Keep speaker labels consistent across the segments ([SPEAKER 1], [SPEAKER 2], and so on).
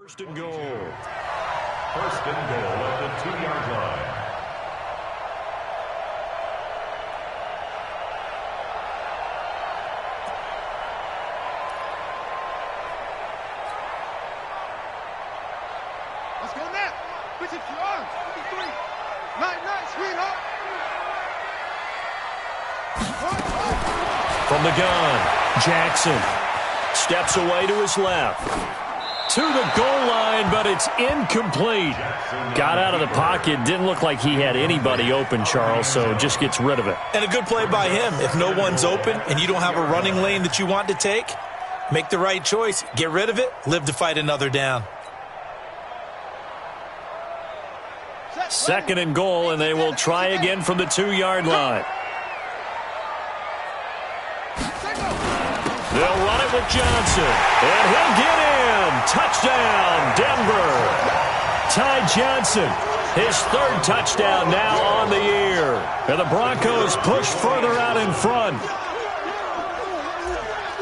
[SPEAKER 1] First and goal. First and goal at the 2-yard line.
[SPEAKER 2] Let's go now. Pitch it to your arms. 53. Night, sweetheart.
[SPEAKER 1] From the gun, Jackson steps away to his left. To the goal line, but it's incomplete. Got out of the pocket. Didn't look like he had anybody open, Charles, so just gets rid of it.
[SPEAKER 3] And a good play by him. If no one's open and you don't have a running lane that you want to take, make the right choice. Get rid of it. Live to fight another down.
[SPEAKER 1] Second and goal, and they will try again from the 2-yard line. They'll run it with Johnson, and he'll get in. Touchdown, Denver. Ty Johnson, his third touchdown now on the year. And the Broncos push further out in front.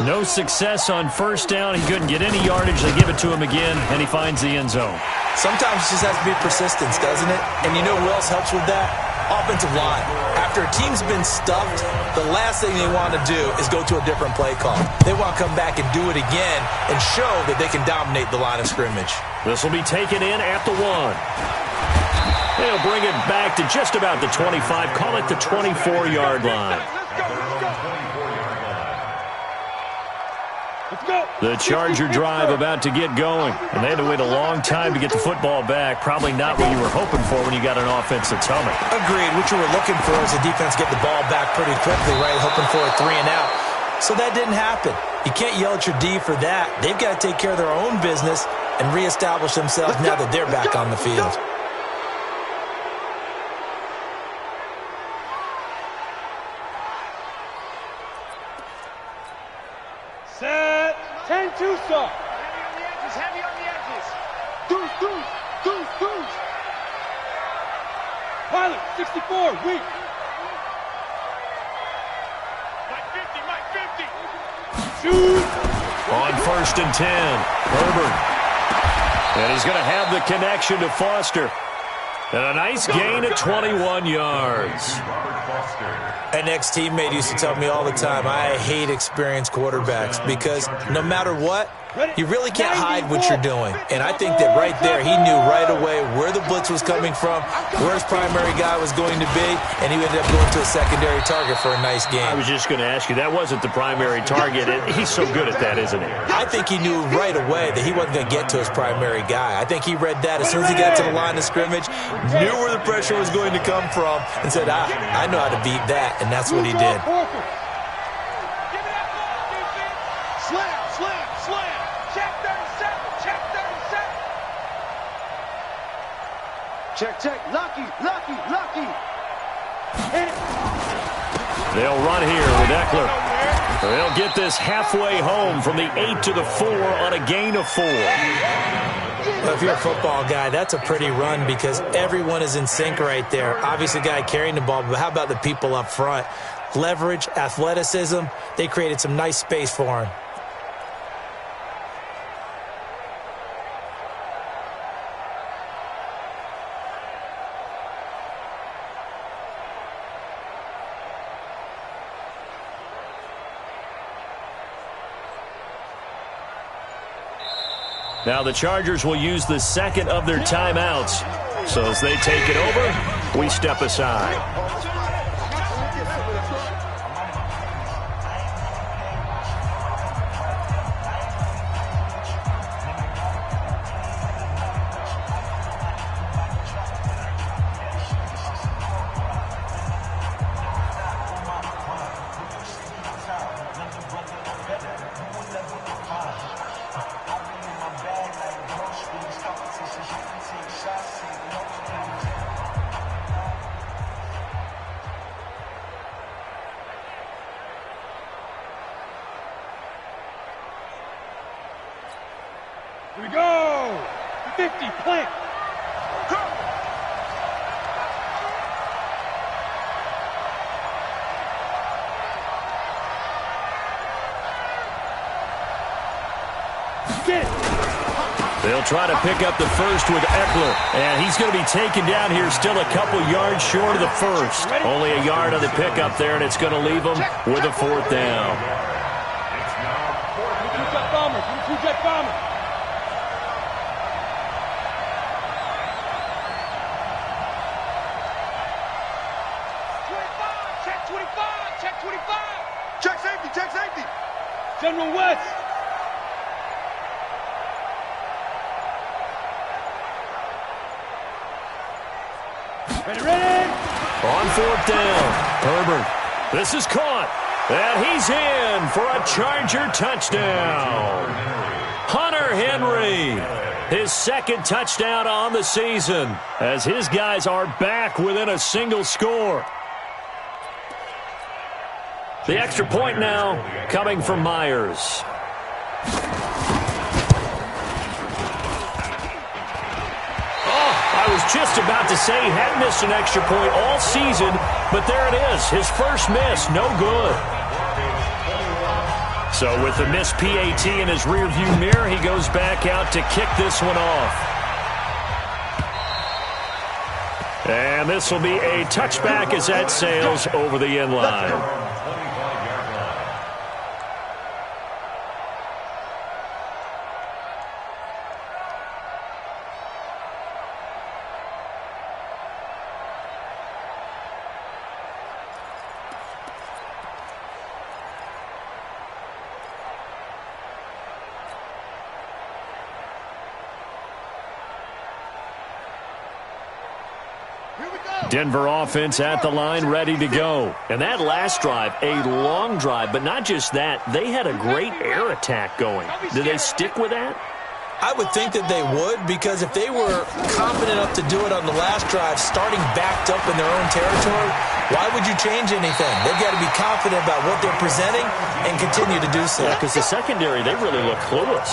[SPEAKER 1] No success on first down. He couldn't get any yardage. They give it to him again, and he finds the end zone.
[SPEAKER 3] Sometimes it just has to be persistence, doesn't it? And you know who else helps with that? Offensive line. After a team's been stuffed, the last thing they want to do is go to a different play call. They want to come back and do it again and show that they can dominate the line of scrimmage.
[SPEAKER 1] This will be taken in at the 1. They'll bring it back to just about the 25. Call it the 24-yard line. The Charger drive about to get going, and they had to wait a long time to get the football back. Probably not what you were hoping for when you got an offense that's humming.
[SPEAKER 3] Agreed. What you were looking for is a defense get the ball back pretty quickly, right? Hoping for a 3 and out. So that didn't happen. You can't yell at your D for that. They've got to take care of their own business and reestablish themselves now that they're back on the field.
[SPEAKER 2] Set. 10-2, sir. Heavy on the edges. Deuce. Pilot, 64, weak. Mike 50. Shoot.
[SPEAKER 1] On first and 10, Herbert. And he's going to have the connection to Foster. And a nice gain at 21 yards.
[SPEAKER 3] An ex-teammate used to tell me all the time, I hate experienced quarterbacks because no matter what, you really can't hide what you're doing. And I think that right there, he knew right away where the blitz was coming from, where his primary guy was going to be, and he ended up going to a secondary target for a nice game.
[SPEAKER 1] I was just going to ask you, that wasn't the primary target. He's so good at that, isn't he?
[SPEAKER 3] I think he knew right away that he wasn't going to get to his primary guy. I think he read that as soon as he got to the line of scrimmage, knew where the pressure was going to come from, and said, I know how to beat that, and that's what he did.
[SPEAKER 2] Slam. Check 37. Check. Lucky. Hit it.
[SPEAKER 1] They'll run here with Eckler. They'll get this halfway home from the 8 to the 4 on a gain of 4.
[SPEAKER 3] Well, if you're a football guy, that's a pretty run because everyone is in sync right there. Obviously, the guy carrying the ball, but how about the people up front? Leverage, athleticism, they created some nice space for him.
[SPEAKER 1] Now the Chargers will use the second of their timeouts. So as they take it over, we step aside.
[SPEAKER 2] Here we go. 50, plant. Get.
[SPEAKER 1] They'll try to pick up the first with Eckler, and he's going to be taken down here still a couple yards short of the first. Only a yard on the pickup there, and it's going to leave them with a fourth down.
[SPEAKER 2] Two-jet bomber. Check 25, check 25. Check safety, check safety. General West. Ready.
[SPEAKER 1] On fourth down, Herbert. This is caught, and he's in for a Charger touchdown. Hunter Henry, his second touchdown on the season, as his guys are back within a single score. The extra point now coming from Myers. I was just about to say he hadn't missed an extra point all season, but there it is. His first miss, no good. So with the missed PAT in his rearview mirror, he goes back out to kick this one off. And this will be a touchback as that sails over the end line. Denver offense at the line, ready to go. And that last drive, a long drive, but not just that. They had a great air attack going. Do they stick with that?
[SPEAKER 3] I would think that they would, because if they were confident enough to do it on the last drive, starting backed up in their own territory, why would you change anything? They've got to be confident about what they're presenting and continue to do so.
[SPEAKER 1] Because the secondary, they really look clueless.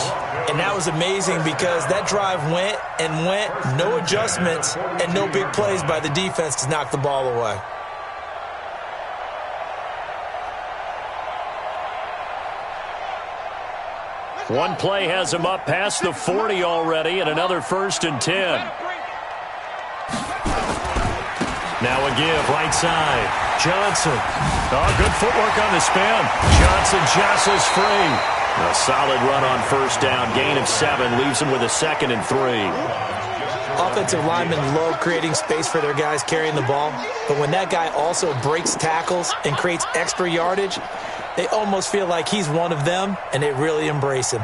[SPEAKER 3] And that was amazing, because that drive went and went, no adjustments and no big plays by the defense to knock the ball away.
[SPEAKER 1] One play has him up past the 40 already, and another 1st and 10. Now a give, right side. Johnson. Oh, good footwork on the spin. Johnson jostles free. A solid run on first down. Gain of 7 leaves him with a 2nd and 3.
[SPEAKER 3] Offensive linemen love creating space for their guys carrying the ball, but when that guy also breaks tackles and creates extra yardage, they almost feel like he's one of them, and they really embrace him.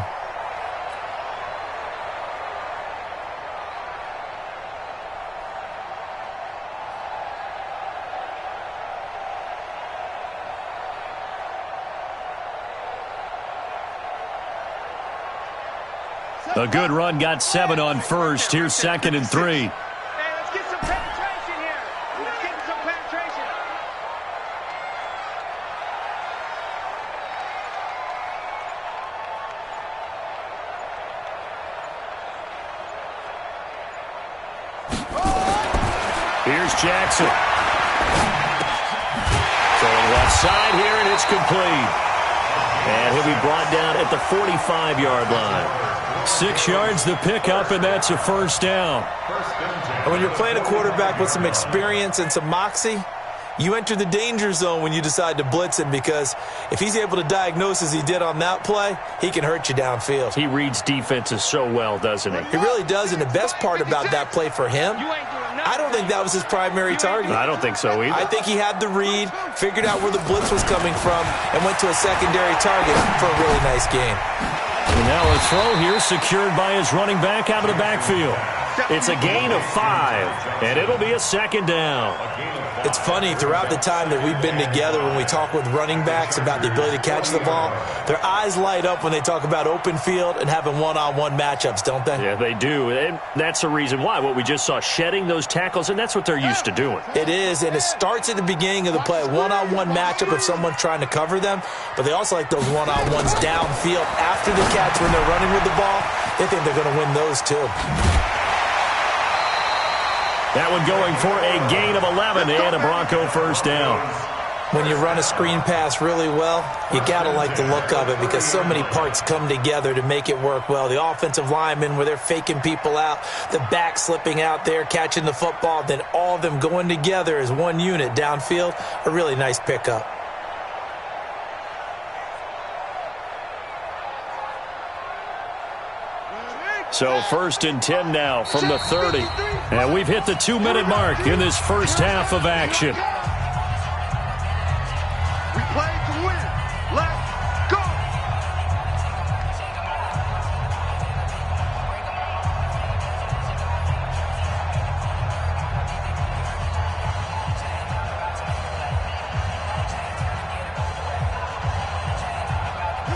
[SPEAKER 1] A good run, got 7 on first. Here's 2nd and 3.
[SPEAKER 2] Hey, let's get some penetration here. Let's get some penetration.
[SPEAKER 1] Here's Jackson. Throwing left side here, and it's complete. And he'll be brought down at the 45-yard line. 6 yards the pickup, and that's a first down.
[SPEAKER 3] And when you're playing a quarterback with some experience and some moxie, you enter the danger zone when you decide to blitz him, because if he's able to diagnose as he did on that play, he can hurt you downfield.
[SPEAKER 1] He reads defenses so well, doesn't he?
[SPEAKER 3] He really does, and the best part about that play for him, I don't think that was his primary target.
[SPEAKER 1] I don't think so either.
[SPEAKER 3] I think he had the read, figured out where the blitz was coming from, and went to a secondary target for a really nice game.
[SPEAKER 1] And now a throw here secured by his running back out of the backfield. It's a gain of 5, and it'll be a 2nd down.
[SPEAKER 3] It's funny, throughout the time that we've been together, when we talk with running backs about the ability to catch the ball, their eyes light up when they talk about open field and having one-on-one matchups, don't they?
[SPEAKER 1] Yeah, they do. And that's the reason why. What we just saw, shedding those tackles, and that's what they're used to doing.
[SPEAKER 3] It is, and it starts at the beginning of the play, a one-on-one matchup if someone's trying to cover them, but they also like those one-on-ones downfield after the catch when they're running with the ball. They think they're going to win those too.
[SPEAKER 1] That one going for a gain of 11 and a Bronco first down.
[SPEAKER 3] When you run a screen pass really well, you got to like the look of it because so many parts come together to make it work well. The offensive linemen, where they're faking people out, the back slipping out there, catching the football, then all of them going together as one unit downfield, a really nice pickup.
[SPEAKER 1] So 1st and 10 now from the 30. And we've hit the 2-minute mark in this first half of action.
[SPEAKER 2] We play to win. Let's go.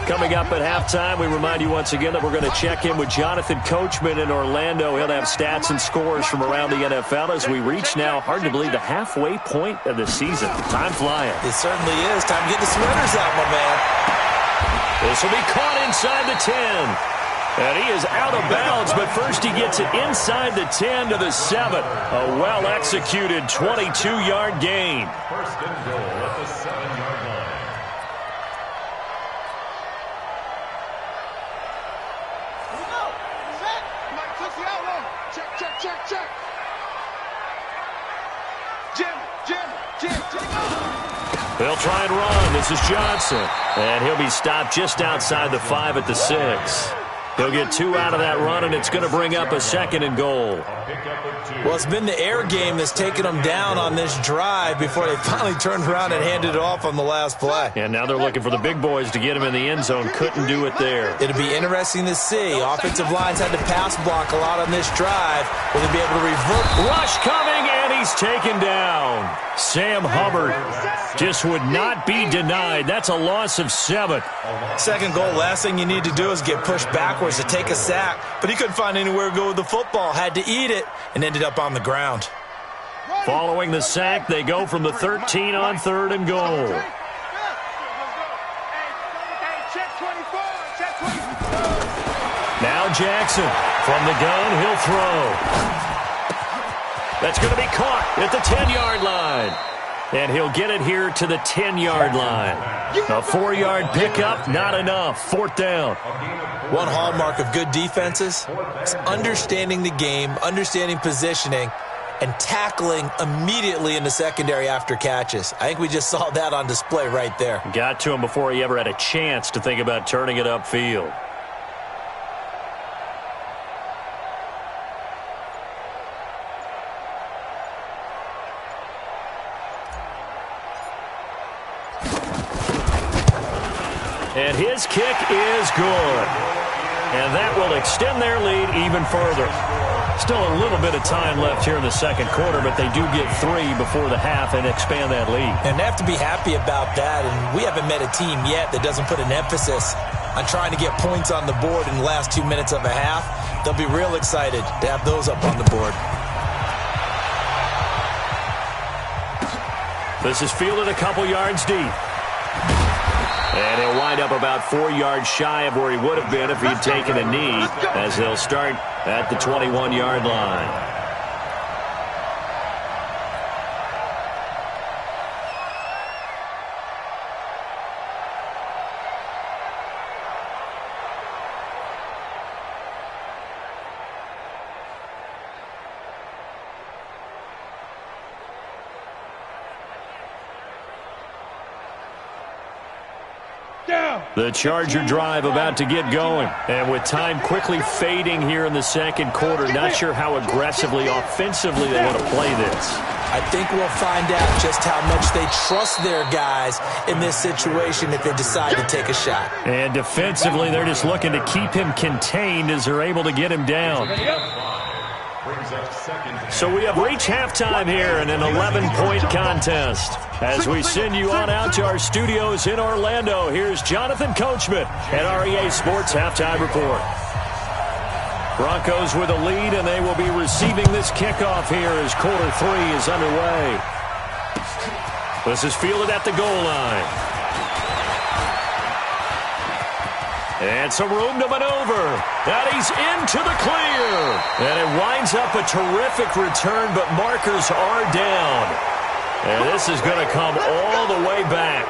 [SPEAKER 1] Coming up at halftime, we remind you once again that we're going to check in with Jonathan Coachman in Orlando. He'll have stats and scores from around the NFL as we reach now, hard to believe, the halfway point of the season. Time flying.
[SPEAKER 3] It certainly is. Time to get the sweaters out, my man.
[SPEAKER 1] This will be caught inside the 10. And he is out of bounds, but first he gets it inside the 10 to the 7. A well-executed 22-yard gain.
[SPEAKER 4] First and goal at the 7-yard line.
[SPEAKER 2] Check. Jim.
[SPEAKER 1] They'll try and run. This is Johnson. And he'll be stopped just outside the 5 at the 6. He'll get 2 out of that run, and it's going to bring up a 2nd and goal.
[SPEAKER 3] Well, it's been the air game that's taken them down on this drive before they finally turned around and handed it off on the last play.
[SPEAKER 1] And now they're looking for the big boys to get him in the end zone. Couldn't do it there.
[SPEAKER 3] It'll be interesting to see. Offensive lines had to pass block a lot on this drive. Will they be able to revert?
[SPEAKER 1] Rush coming, and he's taken down. Sam Hubbard just would not be denied. That's a loss of 7.
[SPEAKER 3] 2nd goal, last thing you need to do is get pushed backwards to take a sack. But he couldn't find anywhere to go with the football. Had to eat it and ended up on the ground.
[SPEAKER 1] Following the sack, they go from the 13 on 3rd and goal. Now Jackson from the gun, he'll throw. That's going to be caught at the 10-yard line. And he'll get it here to the 10-yard line. A 4-yard pickup, not enough. 4th down.
[SPEAKER 3] One hallmark of good defenses is understanding the game, understanding positioning, and tackling immediately in the secondary after catches. I think we just saw that on display right there.
[SPEAKER 1] Got to him before he ever had a chance to think about turning it upfield. And his kick is good. And that will extend their lead even further. Still a little bit of time left here in the 2nd quarter, but they do get 3 before the half and expand that lead.
[SPEAKER 3] And they have to be happy about that. And we haven't met a team yet that doesn't put an emphasis on trying to get points on the board in the last 2 minutes of a half. They'll be real excited to have those up on the board.
[SPEAKER 1] This is fielded a couple yards deep. And he'll wind up about 4 yards shy of where he would have been if he'd taken a knee, as they'll start at the 21-yard line. The Charger drive about to get going. And with time quickly fading here in the 2nd quarter, not sure how aggressively, offensively they want to play this.
[SPEAKER 3] I think we'll find out just how much they trust their guys in this situation if they decide to take a shot.
[SPEAKER 1] And defensively, they're just looking to keep him contained as they're able to get him down. So we have reached halftime here in an 11-point contest. As we send you on out to our studios in Orlando, here's Jonathan Coachman at REA Sports Halftime Report. Broncos with a lead, and they will be receiving this kickoff here as quarter 3 is underway. This is fielded at the goal line. And some room to maneuver. And he's into the clear. And it winds up a terrific return, but markers are down. And this is going to come all the way back.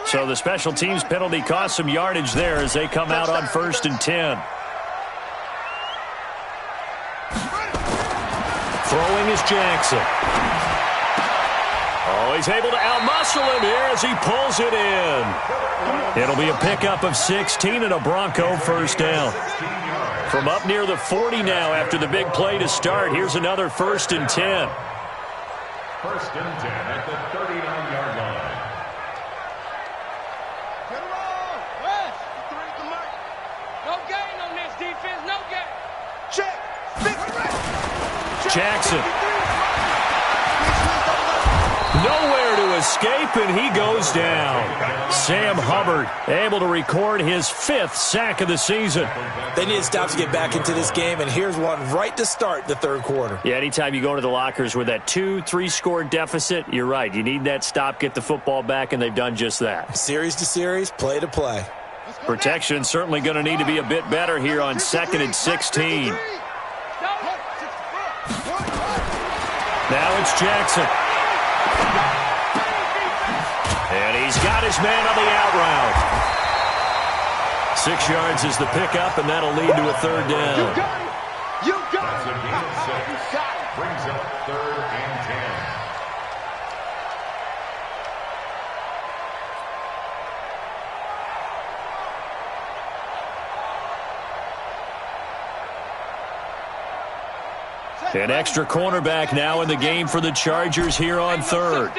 [SPEAKER 1] So the special teams penalty cost some yardage there as they come out on 1st and 10. Throwing is Jackson. Oh, he's able to outmuscle him here as he pulls it in. It'll be a pickup of 16 and a Bronco first down. From up near the 40 now after the big play to start, here's another 1st and 10.
[SPEAKER 4] 1st and 10 at the 39-yard line.
[SPEAKER 2] No gain on this defense, no gain.
[SPEAKER 5] Check.
[SPEAKER 1] Jackson. Nowhere to escape, and he goes down. Sam Hubbard able to record his 5th sack of the season.
[SPEAKER 3] They need to stop to get back into this game, and here's one right to start the 3rd quarter.
[SPEAKER 1] Yeah, anytime you go to the lockers with that 2-3 score deficit, you're right. You need that stop, get the football back, and they've done just that.
[SPEAKER 3] Series to series, play to play.
[SPEAKER 1] Protection certainly going to need to be a bit better here on 2nd and 16. Now it's Jackson. And he's got his man on the out route. 6 yards is the pickup, and that'll lead to a 3rd down.
[SPEAKER 5] You got
[SPEAKER 4] That's a gain of 6. Brings up 3rd and 10.
[SPEAKER 1] An extra cornerback now in the game for the Chargers here on 3rd.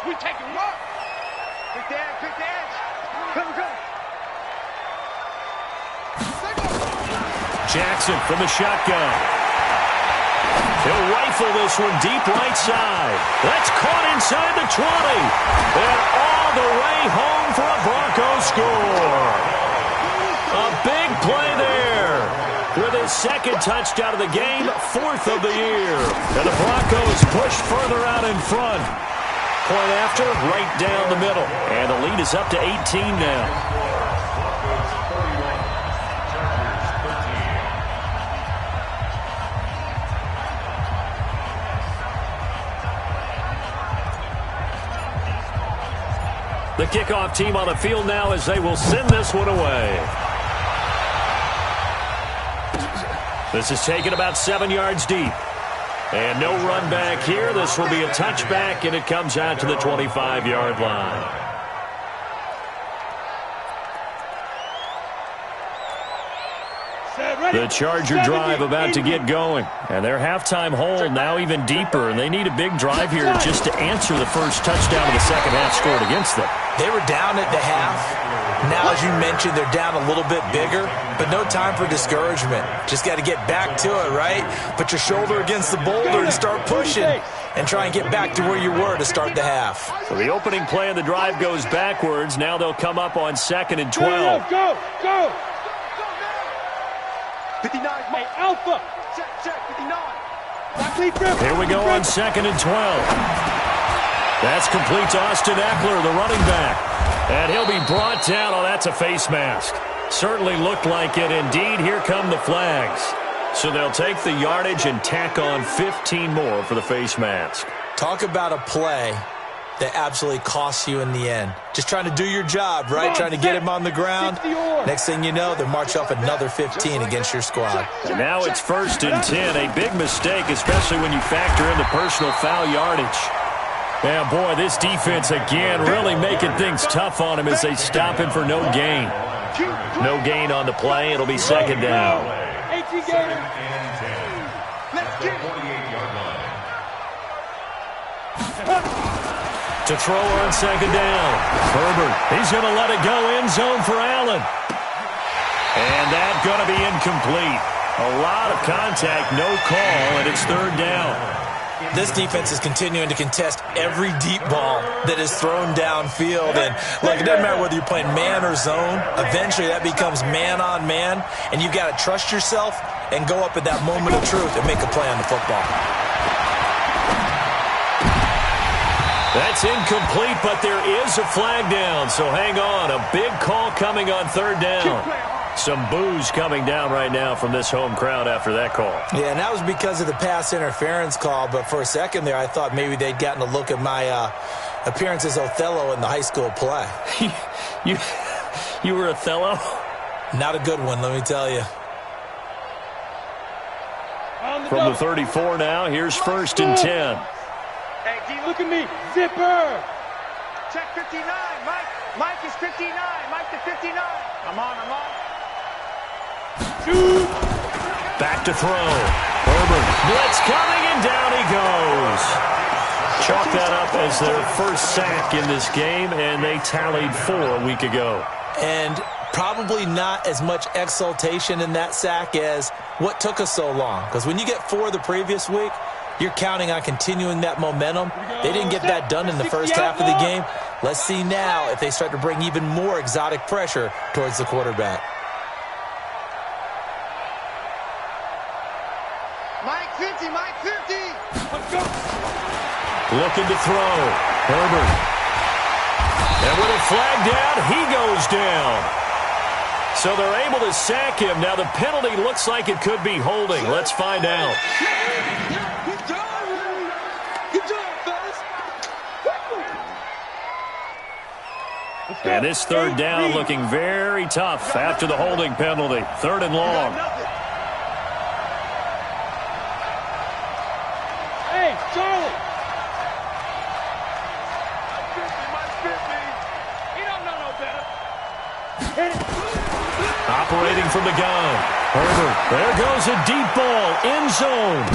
[SPEAKER 2] We take it.
[SPEAKER 5] Quick dance. Come.
[SPEAKER 1] Jackson from the shotgun. He'll rifle this one deep right side. That's caught inside the 20. And all the way home for a Broncos score. A big play there. With his 2nd touchdown of the game, 4th of the year. And the Broncos push further out in front. Point after, right down the middle. And the lead is up to 18 now. The kickoff team on the field now as they will send this one away. This is taken about 7 yards deep. And no run back here. This will be a touchback, and it comes out to the 25-yard line. The Charger drive about to get going. And their halftime hole now even deeper. And they need a big drive here just to answer the first touchdown of the second half scored against them.
[SPEAKER 3] They were down at the half. Now, as you mentioned, they're down a little bit bigger, but no time for discouragement. Just got to get back to it, right? Put your shoulder against the boulder and start pushing and try and get back to where you were to start the half.
[SPEAKER 1] So the opening play of the drive goes backwards. Now they'll come up on 2nd and 12.
[SPEAKER 2] Go.
[SPEAKER 5] 59.
[SPEAKER 2] Hey, Alpha.
[SPEAKER 5] Check. 59.
[SPEAKER 1] Here we go on 2nd and 12. That's complete to Austin Eckler, the running back. And he'll be brought down. Oh, that's a face mask. Certainly looked like it. Indeed, here come the flags. So they'll take the yardage and tack on 15 more for the face mask.
[SPEAKER 3] Talk about a play that absolutely costs you in the end. Just trying to do your job, right? Trying to get him on the ground. Next thing you know, they'll march off another 15 against your squad.
[SPEAKER 1] And now it's 1st and 10. A big mistake, especially when you factor in the personal foul yardage. Yeah, boy, this defense again really making things tough on him as they stop him for no gain. No gain on the play. It'll be 2nd down.
[SPEAKER 2] 18 gain.
[SPEAKER 1] To throw on 2nd down. Herbert, he's going to let it go end zone for Allen. And that's going to be incomplete. A lot of contact, no call, and it's 3rd down.
[SPEAKER 3] This defense is continuing to contest every deep ball that is thrown downfield. And, look, it doesn't matter whether you're playing man or zone. Eventually, that becomes man-on-man, and you've got to trust yourself and go up at that moment of truth and make a play on the football.
[SPEAKER 1] That's incomplete, but there is a flag down, so hang on. A big call coming on 3rd down. Some boos coming down right now from this home crowd after that call.
[SPEAKER 3] Yeah, and that was because of the pass interference call. But for a second there, I thought maybe they'd gotten a look at my appearance as Othello in the high school play.
[SPEAKER 1] You were Othello?
[SPEAKER 3] Not a good one, let me tell you.
[SPEAKER 1] From the 34 now, here's 1st and 10.
[SPEAKER 5] Hey, D,
[SPEAKER 2] Look at me. Zipper.
[SPEAKER 5] check 59. Mike is 59. Mike to 59. I'm on.
[SPEAKER 2] Shoot.
[SPEAKER 1] Back to throw. Herbert. Blitz coming, and down he goes. Chalk that up as their first sack in this game, and they tallied 4 a week ago.
[SPEAKER 3] And probably not as much exultation in that sack as what took us so long. Because when you get 4 the previous week, you're counting on continuing that momentum. They didn't get that done in the first half of the game. Let's see now if they start to bring even more exotic pressure towards the quarterback.
[SPEAKER 5] Mike 50.
[SPEAKER 2] Let's go.
[SPEAKER 1] Looking to throw. Herbert. And with a flag down, he goes down. So they're able to sack him. Now the penalty looks like it could be holding. Let's find out.
[SPEAKER 5] Good job, fellas.
[SPEAKER 1] And this 3rd down looking very tough after the holding penalty. 3rd and long.
[SPEAKER 2] Hey, Charlie.
[SPEAKER 5] Mike 50. He don't know no better.
[SPEAKER 2] Hit it.
[SPEAKER 1] Operating from the gun. Herbert. There goes a deep ball. End zone.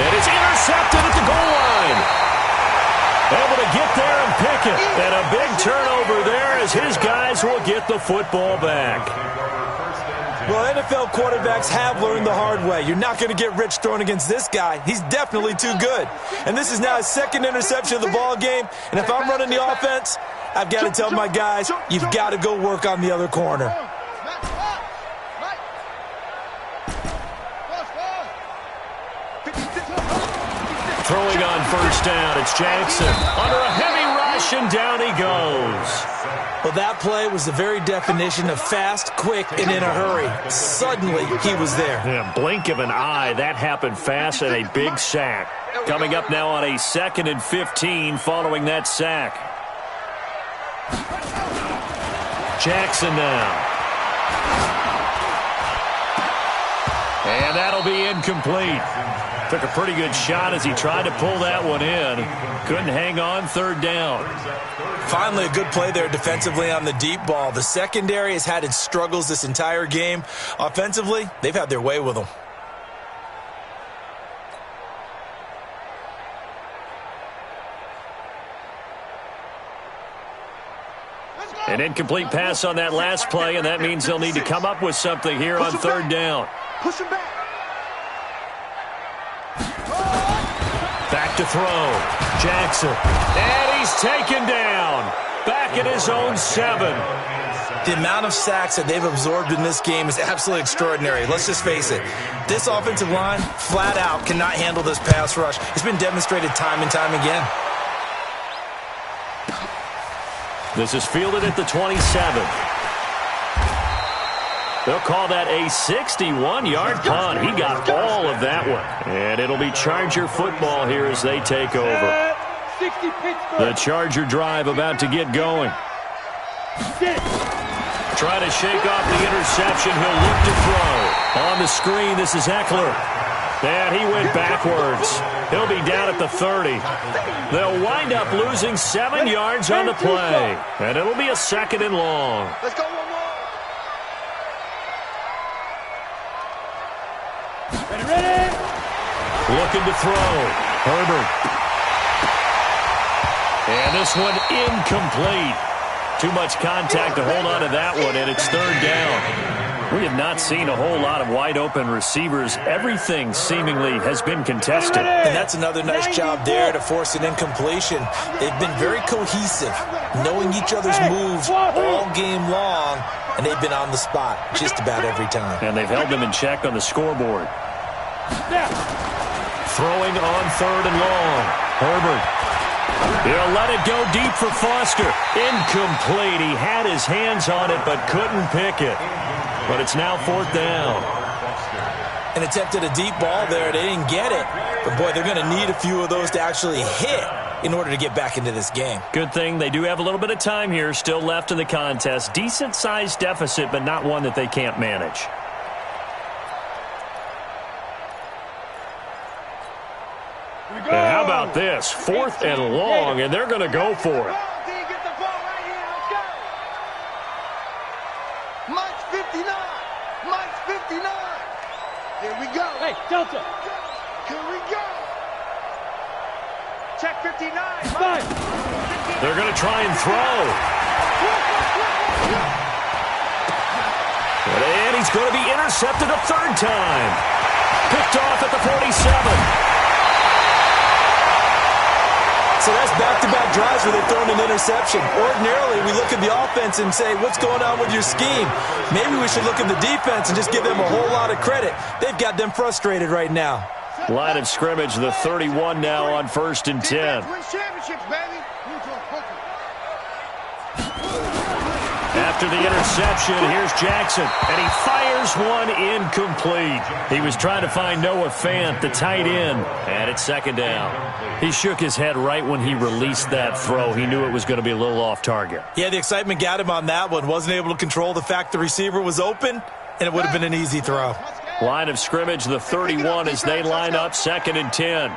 [SPEAKER 1] And it's intercepted at the goal line. Able to get there and pick it. And a big turnover there as his guys will get the football back.
[SPEAKER 3] Well, NFL quarterbacks have learned the hard way. You're not going to get rich throwing against this guy. He's definitely too good. And this is now his 2nd interception of the ball game. And if I'm running the offense, I've got to tell my guys, you've got to go work on the other corner.
[SPEAKER 1] Throwing on 1st down, it's Jackson. Under a heavy rush, and down he goes.
[SPEAKER 3] Well, that play was the very definition of fast, quick, and in a hurry. Suddenly, he was there.
[SPEAKER 1] Yeah, blink of an eye, that happened fast, and a big sack. Coming up now on a 2nd and 15 following that sack. Jackson now. And that'll be incomplete. Took a pretty good shot as he tried to pull that one in. Couldn't hang on 3rd down.
[SPEAKER 3] Finally, a good play there defensively on the deep ball. The secondary has had its struggles this entire game. Offensively, they've had their way with them.
[SPEAKER 1] An incomplete pass on that last play, and that means they'll need to come up with something here on 3rd down.
[SPEAKER 5] Push him back.
[SPEAKER 1] Back to throw. Jackson. And he's taken down. Back at his own 7.
[SPEAKER 3] The amount of sacks that they've absorbed in this game is absolutely extraordinary. Let's just face it. This offensive line, flat out, cannot handle this pass rush. It's been demonstrated time and time again.
[SPEAKER 1] This is fielded at the 27. They'll call that a 61-yard punt. He got all of that one. And it'll be Charger football here as they take over.
[SPEAKER 2] 60 Pittsburgh.
[SPEAKER 1] The Charger drive about to get going. Trying to shake off the interception. He'll look to throw. On the screen, this is Eckler. And he went backwards. He'll be down at the 30. They'll wind up losing 7 yards on the play. And it'll be a 2nd and long.
[SPEAKER 5] Let's go one more.
[SPEAKER 2] Ready?
[SPEAKER 1] Looking to throw. Herbert. And this one incomplete. Too much contact to hold on to that one, and it's 3rd down. We have not seen a whole lot of wide-open receivers. Everything seemingly has been contested.
[SPEAKER 3] And that's another nice job there to force an incompletion. They've been very cohesive, knowing each other's moves all game long, and they've been on the spot just about every time.
[SPEAKER 1] And they've held them in check on the scoreboard. Throwing on 3rd and long. Herbert. He'll let it go deep for Foster. Incomplete. He had his hands on it but couldn't pick it. But it's now 4th down.
[SPEAKER 3] And attempted a deep ball there. They didn't get it. But, boy, they're going to need a few of those to actually hit in order to get back into this game.
[SPEAKER 1] Good thing they do have a little bit of time here still left in the contest. Decent-sized deficit, but not one that they can't manage. And how about this? 4th and long, and they're going to go for it.
[SPEAKER 2] Mike's 59. Mike's 59. Here we go. Hey, Delta. Here we go.
[SPEAKER 5] Check 59.
[SPEAKER 2] Five.
[SPEAKER 1] They're going to try and throw. And he's going to be intercepted a 3rd time. Picked off at the 47.
[SPEAKER 3] So that's back-to-back drives where they've thrown an interception. Ordinarily, we look at the offense and say, what's going on with your scheme? Maybe we should look at the defense and just give them a whole lot of credit. They've got them frustrated right now.
[SPEAKER 1] Line of scrimmage, the 31 now on 1st and 10.
[SPEAKER 2] Win championships, baby.
[SPEAKER 1] After the interception, here's Jackson, and he fires one incomplete. He was trying to find Noah Fant, the tight end, and it's 2nd down. He shook his head right when he released that throw. He knew it was going to be a little off target.
[SPEAKER 3] Yeah, the excitement got him on that one. Wasn't able to control the fact the receiver was open, and it would have been an easy throw.
[SPEAKER 1] Line of scrimmage, the 31 as they line up 2nd and 10.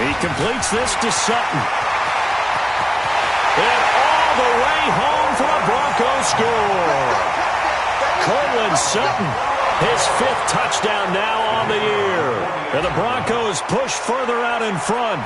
[SPEAKER 1] He completes this to Sutton. And all the way home for a Broncos score. Cortland Sutton, his 5th touchdown now on the year. And the Broncos push further out in front.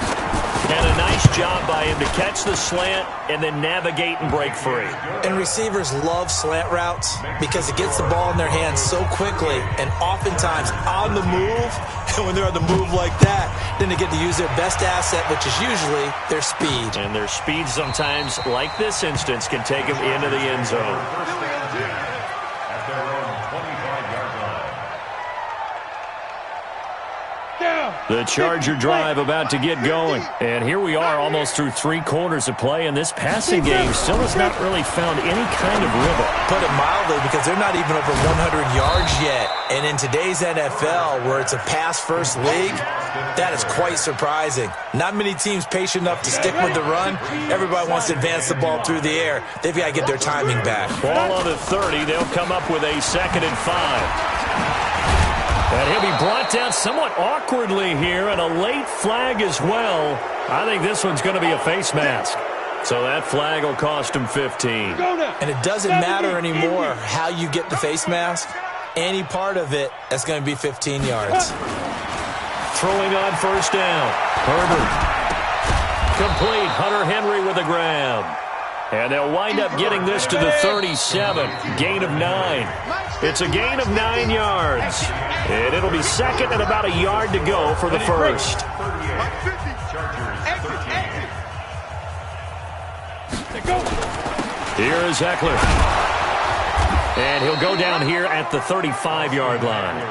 [SPEAKER 1] And a nice job by him to catch the slant and then navigate and break free.
[SPEAKER 3] And receivers love slant routes because it gets the ball in their hands so quickly and oftentimes on the move. And when they're on the move like that, then they get to use their best asset, which is usually their speed.
[SPEAKER 1] And their speed sometimes, like this instance, can take them into the end zone.
[SPEAKER 4] At their own 25-yard line.
[SPEAKER 1] The Charger drive about to get going. And here we are almost through 3 quarters of play, and this passing game still has not really found any kind of rhythm.
[SPEAKER 3] Put it mildly, because they're not even over 100 yards yet. And in today's NFL, where it's a pass-first league, that is quite surprising. Not many teams patient enough to stick with the run. Everybody wants to advance the ball through the air. They've got to get their timing back.
[SPEAKER 1] Ball on the 30. They'll come up with a 2nd and 5. And he'll be brought down somewhat awkwardly here, and a late flag as well. I think this one's going to be a face mask. So that flag will cost him 15.
[SPEAKER 3] And it doesn't matter anymore how you get the face mask. Any part of it, that's going to be 15 yards.
[SPEAKER 1] Throwing on 1st down. Herbert. Complete. Hunter Henry with a grab. And they'll wind up getting this to the 37. Gain of 9. It's a gain of 9 yards. And it'll be 2nd and about a yard to go for the 1st. Here is Eckler. And he'll go down here at the 35-yard line.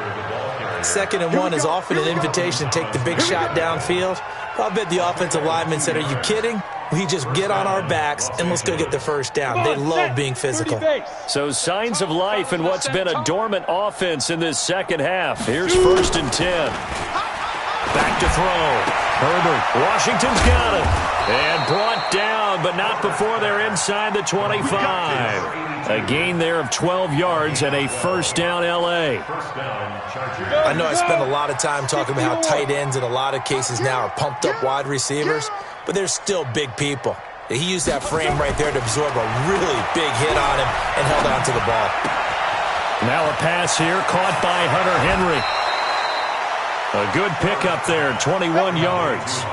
[SPEAKER 3] 2nd and 1 is often an invitation to take the big shot downfield. I'll bet the offensive lineman said, are you kidding? We just get on our backs and let's go get the 1st down. They love being physical.
[SPEAKER 1] So signs of life in what's been a dormant offense in this 2nd half. Here's 1st and 10. Back to throw. Herbert. Washington's got it. And brought down, but not before they're inside the 25. A gain there of 12 yards and a 1st down L.A.
[SPEAKER 3] I know I spend a lot of time talking about how tight ends in a lot of cases now are pumped up wide receivers, but they're still big people. He used that frame right there to absorb a really big hit on him and held on to the ball.
[SPEAKER 1] Now a pass here caught by Hunter Henry. A good pickup there, 21 yards.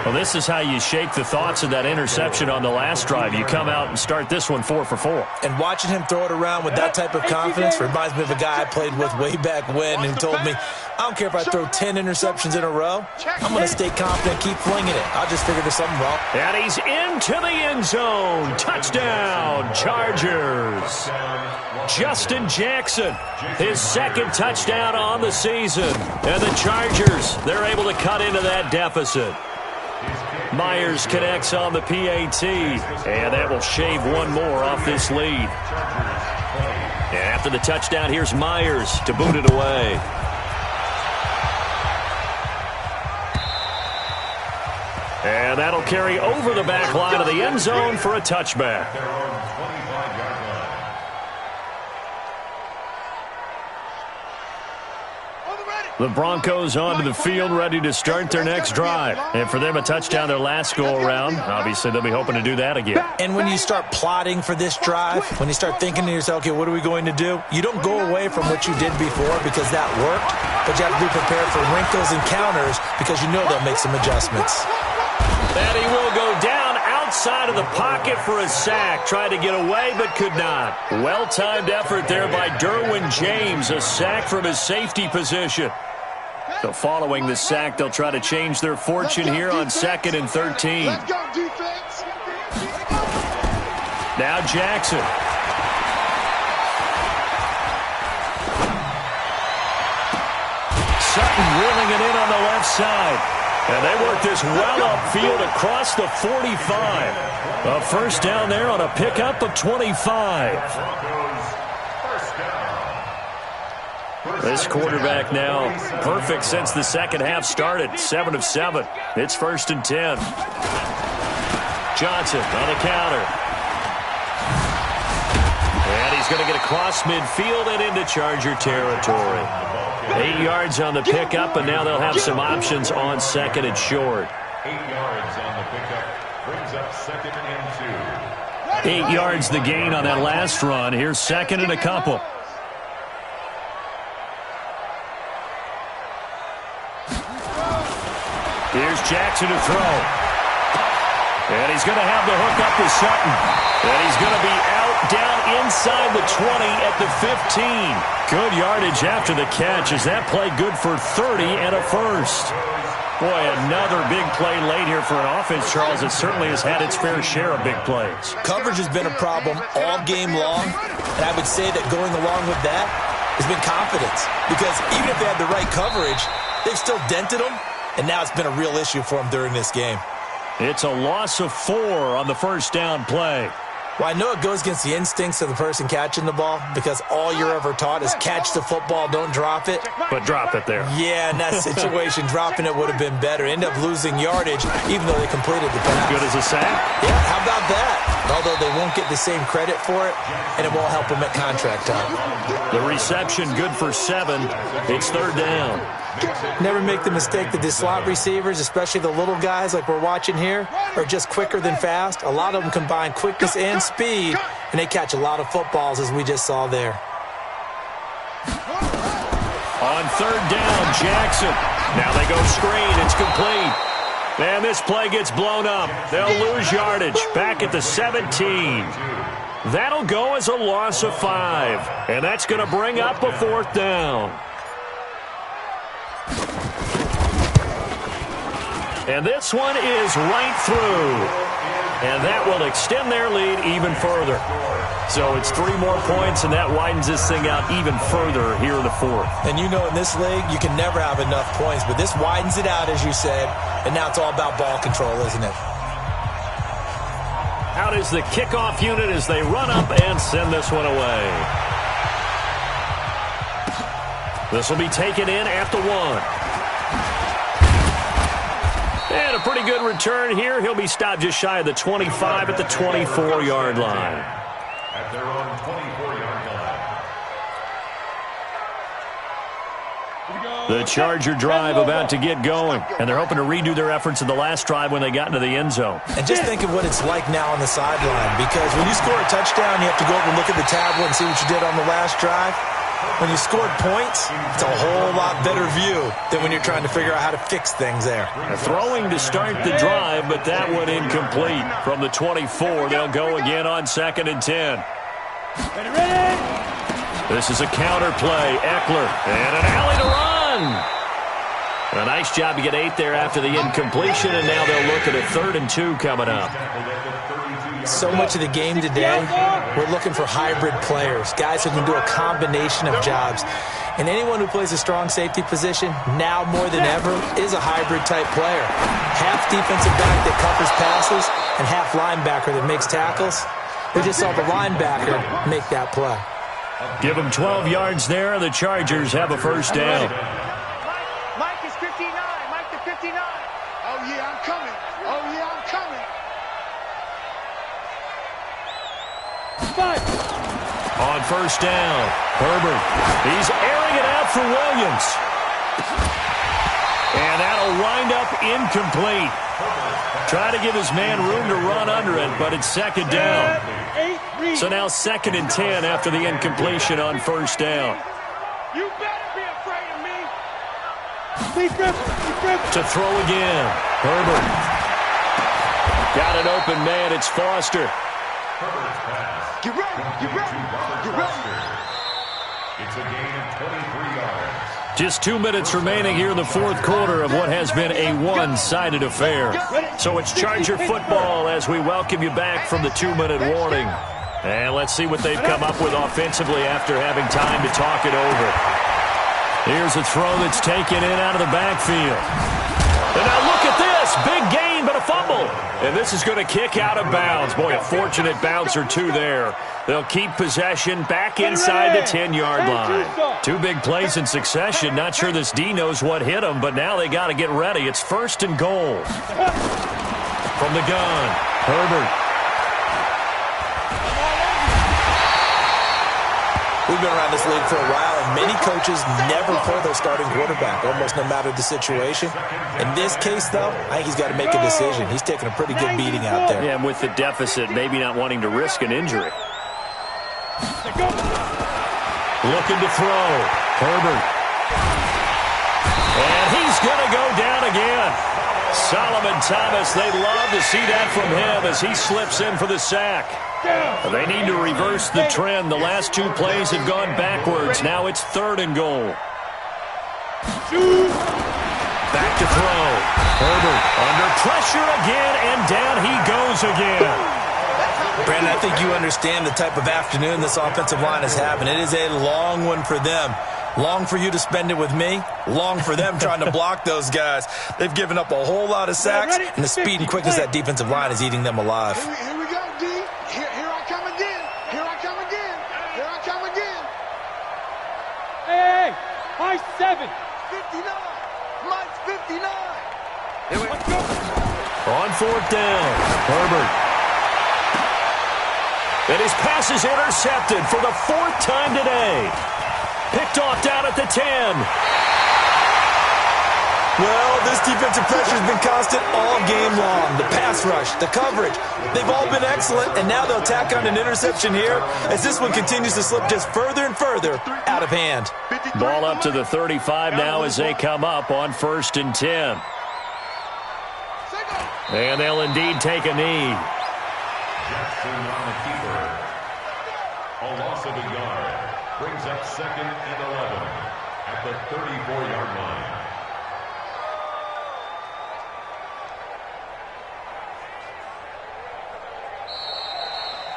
[SPEAKER 1] Well, this is how you shake the thoughts of that interception on the last drive. You come out and start this one 4 for 4.
[SPEAKER 3] And watching him throw it around with that type of confidence reminds me of a guy I played with way back when who told me, I don't care if I throw 10 interceptions in a row. I'm going to stay confident, keep flinging it. I'll just figure there's something wrong.
[SPEAKER 1] And he's into the end zone. Touchdown, Chargers. Justin Jackson, his 2nd touchdown on the season. And the Chargers, they're able to cut into that deficit. Myers connects on the PAT, and that will shave one more off this lead. And after the touchdown, here's Myers to boot it away. And that'll carry over the back line of the end zone for a touchback. The Broncos onto the field, ready to start their next drive. And for them, a touchdown their last go-around. Obviously, they'll be hoping to do that again.
[SPEAKER 3] And when you start plotting for this drive, when you start thinking to yourself, okay, what are we going to do? You don't go away from what you did before because that worked, but you have to be prepared for wrinkles and counters because you know they'll make some adjustments.
[SPEAKER 1] And he will go down outside of the pocket for a sack. Tried to get away, but could not. Well-timed effort there by Derwin James. A sack from his safety position. So following the sack, they'll try to change their fortune here on 2nd and 13.
[SPEAKER 2] Let's go, defense.
[SPEAKER 1] Now Jackson. Sutton reeling it in on the left side. And they work this well upfield across the 45. A first down there on a pickup of 25. This quarterback now perfect since the second half started. 7 of 7. It's 1st and 10. Johnson on a counter. And he's going to get across midfield and into Charger territory. 8 yards on the pickup, and now they'll have some options on 2nd and short.
[SPEAKER 4] 8 yards on the pickup. Brings up 2nd and 2.
[SPEAKER 1] 8 yards the gain on that last run. Here's 2nd and a couple. Here's Jackson to throw. And he's going to have the hook up to Sutton. And he's going to be out down inside the 20 at the 15. Good yardage after the catch as that play good for 30 and a first. Boy, another big play late here for an offense, Charles, that certainly has had its fair share of big plays.
[SPEAKER 3] Coverage has been a problem all game long, and I would say that going along with that has been confidence. Because even if they had the right coverage, they've still dented them, and now it's been a real issue for them during this game.
[SPEAKER 1] It's a loss of 4 on the first down play.
[SPEAKER 3] Well, I know it goes against the instincts of the person catching the ball because all you're ever taught is catch the football, don't drop it.
[SPEAKER 1] But drop it there.
[SPEAKER 3] Yeah, in that situation, dropping it would have been better. End up losing yardage even though they completed the pass.
[SPEAKER 1] Good as a sack?
[SPEAKER 3] Yeah, how about that? Although they won't get the same credit for it, and it won't help them at contract time.
[SPEAKER 1] The reception good for 7. It's 3rd down.
[SPEAKER 3] Never make the mistake that the slot receivers, especially the little guys like we're watching here, are just quicker than fast. A lot of them combine quickness and speed, and they catch a lot of footballs, as we just saw there.
[SPEAKER 1] On 3rd down, Jackson. Now they go screen. It's complete. And this play gets blown up. They'll lose yardage back at the 17. That'll go as a loss of 5. And that's going to bring up a 4th down. And this one is right through. And that will extend their lead even further. So it's 3 more points, and that widens this thing out even further here in the 4th.
[SPEAKER 3] And you know in this league, you can never have enough points, but this widens it out, as you said, and now it's all about ball control, isn't it?
[SPEAKER 1] Out is the kickoff unit as they run up and send this one away. This will be taken in at the 1. And a pretty good return here. He'll be stopped just shy of the 25 at the 24-yard line.
[SPEAKER 4] At their own 24-yard line.
[SPEAKER 1] The Charger drive about to get going, and they're hoping to redo their efforts in the last drive when they got into the end zone.
[SPEAKER 3] And just think of what it's like now on the sideline, because when you score a touchdown, you have to go over and look at the tablet and see what you did on the last drive. When you scored points, it's a whole lot better view than when you're trying to figure out how to fix things there.
[SPEAKER 1] Throwing to start the drive, but that one incomplete. From the 24, they'll go again on 2nd and 10. This is a counter play. Eckler, and an alley to run. A nice job to get 8 there after the incompletion, and now they'll look at a 3rd and 2 coming up.
[SPEAKER 3] So much of the game today, we're looking for hybrid players, guys who can do a combination of jobs. And anyone who plays a strong safety position, now more than ever, is a hybrid-type player. Half defensive back that covers passes and half linebacker that makes tackles. We just saw the linebacker make that play.
[SPEAKER 1] Give them 12 yards there. The Chargers have a first down.
[SPEAKER 5] Mike is 59. Mike to 59.
[SPEAKER 2] Oh, yeah, I'm coming. Oh, yeah, I'm coming.
[SPEAKER 1] On first down, Herbert. He's airing it out for Williams. And that'll wind up incomplete. Try to give his man room to run under it, but it's second down. So now 2nd and 10 after the incompletion on first down.
[SPEAKER 5] You better be afraid of me.
[SPEAKER 1] To throw again, Herbert. Got an open man, it's Foster.
[SPEAKER 2] Get ready, get ready, get ready.
[SPEAKER 4] It's a gain of 23 yards.
[SPEAKER 1] Just 2 minutes remaining here in the fourth quarter of what has been a one-sided affair. So it's Charger football as we welcome you back from the 2-minute warning. And let's see what they've come up with offensively after having time to talk it over. Here's a throw that's taken in out of the backfield. And now look at this. Big gain, but a fumble. And this is going to kick out of bounds. Boy, a fortunate bounce or two there. They'll keep possession back inside the 10-yard line. 2 big plays in succession. Not sure this D knows what hit them, but now they got to get ready. It's 1st and goal. From the gun, Herbert.
[SPEAKER 3] We've been around this league for a while, and many coaches never pull their starting quarterback, almost no matter the situation. In this case, though, I think he's got to make a decision. He's taking a pretty good beating out there.
[SPEAKER 1] Yeah, and with the deficit, maybe not wanting to risk an injury. Looking to throw. Herbert. And he's going to go down again. Solomon Thomas, they'd love to see that from him as he slips in for the sack. They need to reverse the trend. The last 2 plays have gone backwards. Now it's 3rd and goal. Back to throw. Herbert under pressure again, and down he goes again.
[SPEAKER 3] Brandon, I think you understand the type of afternoon this offensive line is having. It is a long one for them. Long for you to spend it with me. Long for them trying to block those guys. They've given up a whole lot of sacks, and the speed and quickness of that defensive line is eating them alive.
[SPEAKER 2] Here we go, D. Here I come again. Here I come again. Here I come again.
[SPEAKER 5] Hey, high 7.
[SPEAKER 2] 59. Mike's 59.
[SPEAKER 5] Let's go.
[SPEAKER 1] On 4th down, Herbert. And his pass is intercepted for the 4th time today. Picked off down at the 10.
[SPEAKER 3] Well, this defensive pressure has been constant all game long. The pass rush, the coverage, they've all been excellent, and now they'll tack on an interception here as this one continues to slip just further and further out of hand.
[SPEAKER 1] Ball up to the 35 now as they come up on 1st and 10. And they'll indeed take a knee.
[SPEAKER 4] Jackson on the keeper. A loss of a yard. Brings up 2nd and 11 at the 34-yard line.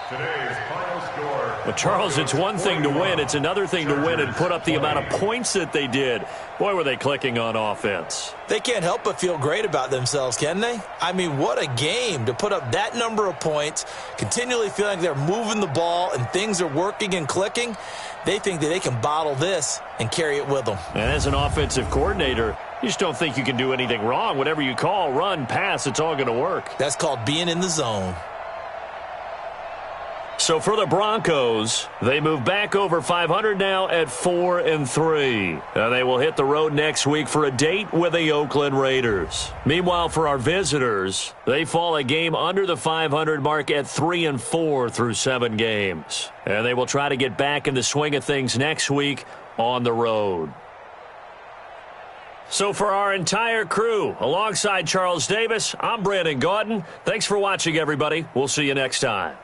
[SPEAKER 4] Today's final score.
[SPEAKER 1] But Charles, it's one thing to win. It's another thing to win and put up the amount of points that they did. Boy, were they clicking on offense.
[SPEAKER 3] They can't help but feel great about themselves, can they? I mean, what a game to put up that number of points, continually feeling like they're moving the ball and things are working and clicking. They think that they can bottle this and carry it with them.
[SPEAKER 1] And as an offensive coordinator, you just don't think you can do anything wrong. Whatever you call, run, pass, it's all going to work.
[SPEAKER 3] That's called being in the zone.
[SPEAKER 1] So for the Broncos, they move back over 500 now at 4-3. They will hit the road next week for a date with the Oakland Raiders. Meanwhile, for our visitors, they fall a game under the 500 mark at 3-4 through 7 games. And they will try to get back in the swing of things next week on the road. So for our entire crew, alongside Charles Davis, I'm Brandon Gaudin. Thanks for watching, everybody. We'll see you next time.